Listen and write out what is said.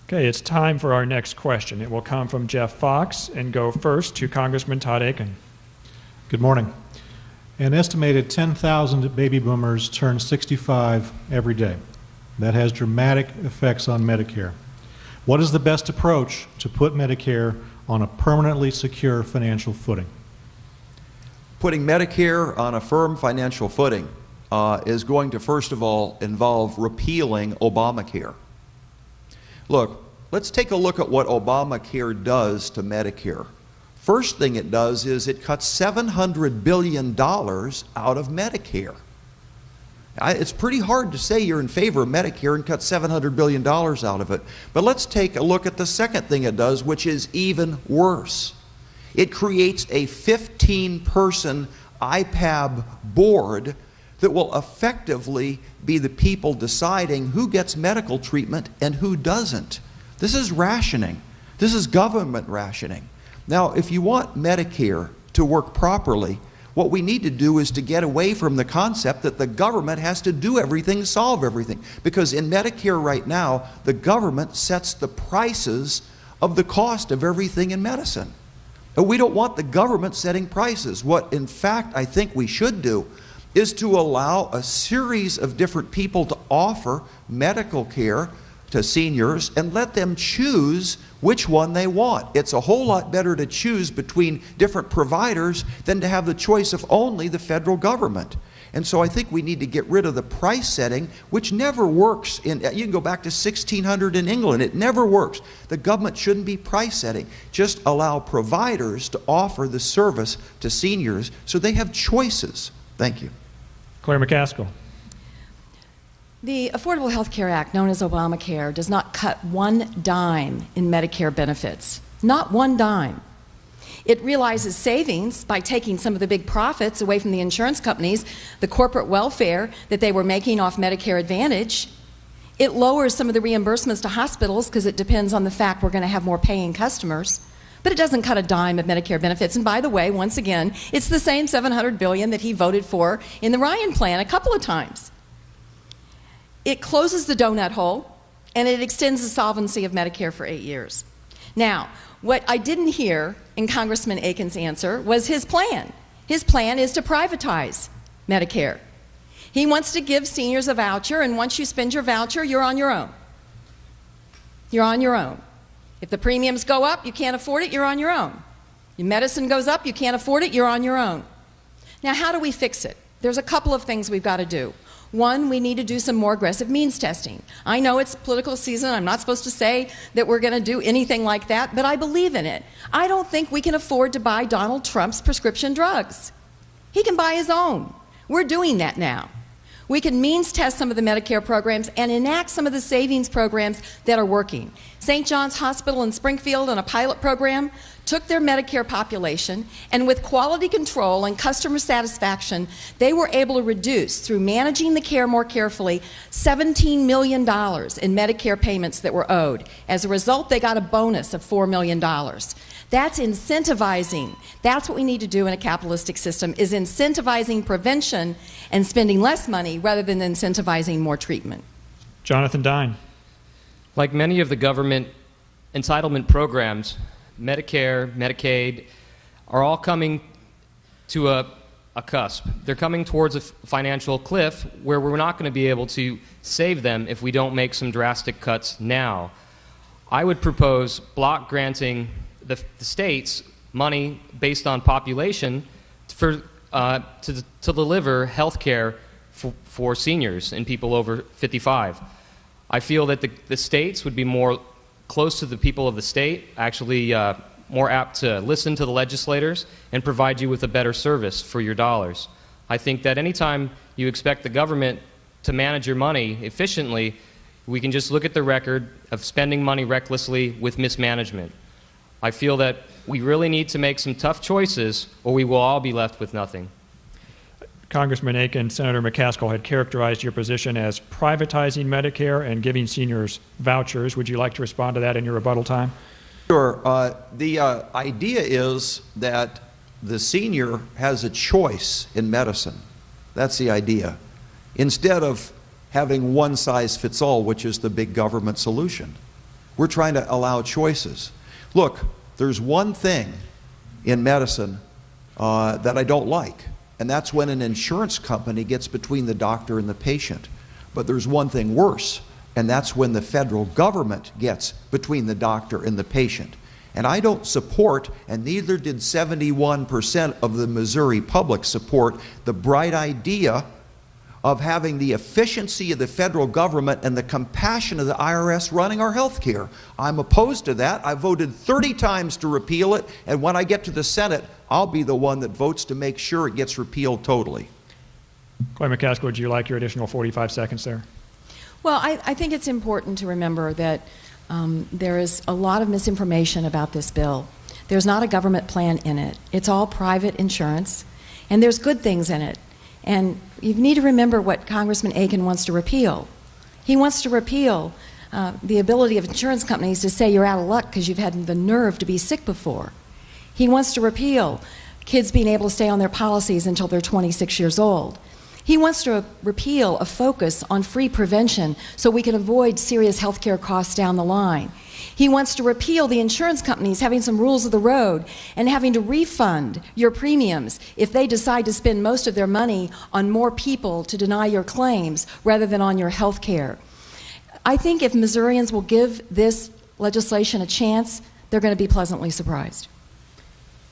Okay, it's time for our next question. It will come from Jeff Fox and go first to Congressman Todd Akin. Good morning. An estimated 10,000 baby boomers turn 65 every day. That has dramatic effects on Medicare. What is the best approach to put Medicare on a permanently secure financial footing? Putting Medicare on a firm financial footing is going to, first of all, involve repealing Obamacare. Look, let's take a look at what Obamacare does to Medicare. First thing it does is it cuts $700 billion out of Medicare. It's pretty hard to say you're in favor of Medicare and cut $700 billion out of it. But let's take a look at the second thing it does, which is even worse. It creates a 15-person IPAB board that will effectively be the people deciding who gets medical treatment and who doesn't. This is rationing. This is government rationing. Now, if you want Medicare to work properly, what we need to do is to get away from the concept that the government has to do everything, solve everything. Because in Medicare right now, the government sets the prices of the cost of everything in medicine. And we don't want the government setting prices. What, in fact, I think we should do is to allow a series of different people to offer medical care to seniors and let them choose which one they want. It's a whole lot better to choose between different providers than to have the choice of only the federal government. And so I think we need to get rid of the price setting, which never works. You can go back to 1600 in England. It never works. The government shouldn't be price setting. Just allow providers to offer the service to seniors so they have choices. Thank you. Claire McCaskill. The Affordable Health Care Act, known as Obamacare, does not cut one dime in Medicare benefits. Not one dime. It realizes savings by taking some of the big profits away from the insurance companies, the corporate welfare that they were making off Medicare Advantage. It lowers some of the reimbursements to hospitals because it depends on the fact we're going to have more paying customers. But it doesn't cut a dime of Medicare benefits. And by the way, once again, it's the same $700 billion that he voted for in the Ryan plan a couple of times. It closes the donut hole, and it extends the solvency of Medicare for 8 years. Now, what I didn't hear in Congressman Akin's answer was his plan. His plan is to privatize Medicare. He wants to give seniors a voucher, and once you spend your voucher, you're on your own. You're on your own. If the premiums go up, you can't afford it, you're on your own. Your medicine goes up, you can't afford it, you're on your own. Now, how do we fix it? There's a couple of things we've got to do. One, we need to do some more aggressive means testing. I know it's political season. I'm not supposed to say that we're going to do anything like that, but I believe in it. I don't think we can afford to buy Donald Trump's prescription drugs. He can buy his own. We're doing that now. We can means test some of the Medicare programs and enact some of the savings programs that are working. St. John's Hospital in Springfield, on a pilot program, took their Medicare population, and with quality control and customer satisfaction, they were able to reduce, through managing the care more carefully, $17 million in Medicare payments that were owed. As a result, they got a bonus of $4 million. That's incentivizing. That's what we need to do in a capitalistic system, is incentivizing prevention and spending less money rather than incentivizing more treatment. Jonathan Dine. Like many of the government entitlement programs, Medicare, Medicaid, are all coming to a cusp. They're coming towards a financial cliff where we're not going to be able to save them if we don't make some drastic cuts now. I would propose block granting the states money based on population to deliver health care for seniors and people over 55. I feel that the states would be more close to the people of the state, actually more apt to listen to the legislators and provide you with a better service for your dollars. I think that anytime you expect the government to manage your money efficiently, we can just look at the record of spending money recklessly with mismanagement. I feel that we really need to make some tough choices or we will all be left with nothing. Congressman Akin, Senator McCaskill had characterized your position as privatizing Medicare and giving seniors vouchers. Would you like to respond to that in your rebuttal time? Sure. The idea is that the senior has a choice in medicine. That's the idea. Instead of having one size fits all, which is the big government solution. We're trying to allow choices. Look, there's one thing in medicine that I don't like, and that's when an insurance company gets between the doctor and the patient. But there's one thing worse, and that's when the federal government gets between the doctor and the patient. And I don't support, and neither did 71% of the Missouri public support, the bright idea of having the efficiency of the federal government and the compassion of the IRS running our health care. I'm opposed to that. I voted 30 times to repeal it, and when I get to the Senate, I'll be the one that votes to make sure it gets repealed totally. Clay McCaskill, would you like your additional 45 seconds there? Well, I think it's important to remember that there is a lot of misinformation about this bill. There's not a government plan in it. It's all private insurance, and there's good things in it. And you need to remember what Congressman Akin wants to repeal. He wants to repeal the ability of insurance companies to say you're out of luck because you've had the nerve to be sick before. He wants to repeal kids being able to stay on their policies until they're 26 years old. He wants to repeal a focus on free prevention so we can avoid serious health care costs down the line. He wants to repeal the insurance companies having some rules of the road and having to refund your premiums if they decide to spend most of their money on more people to deny your claims rather than on your health care. I think if Missourians will give this legislation a chance, they're going to be pleasantly surprised.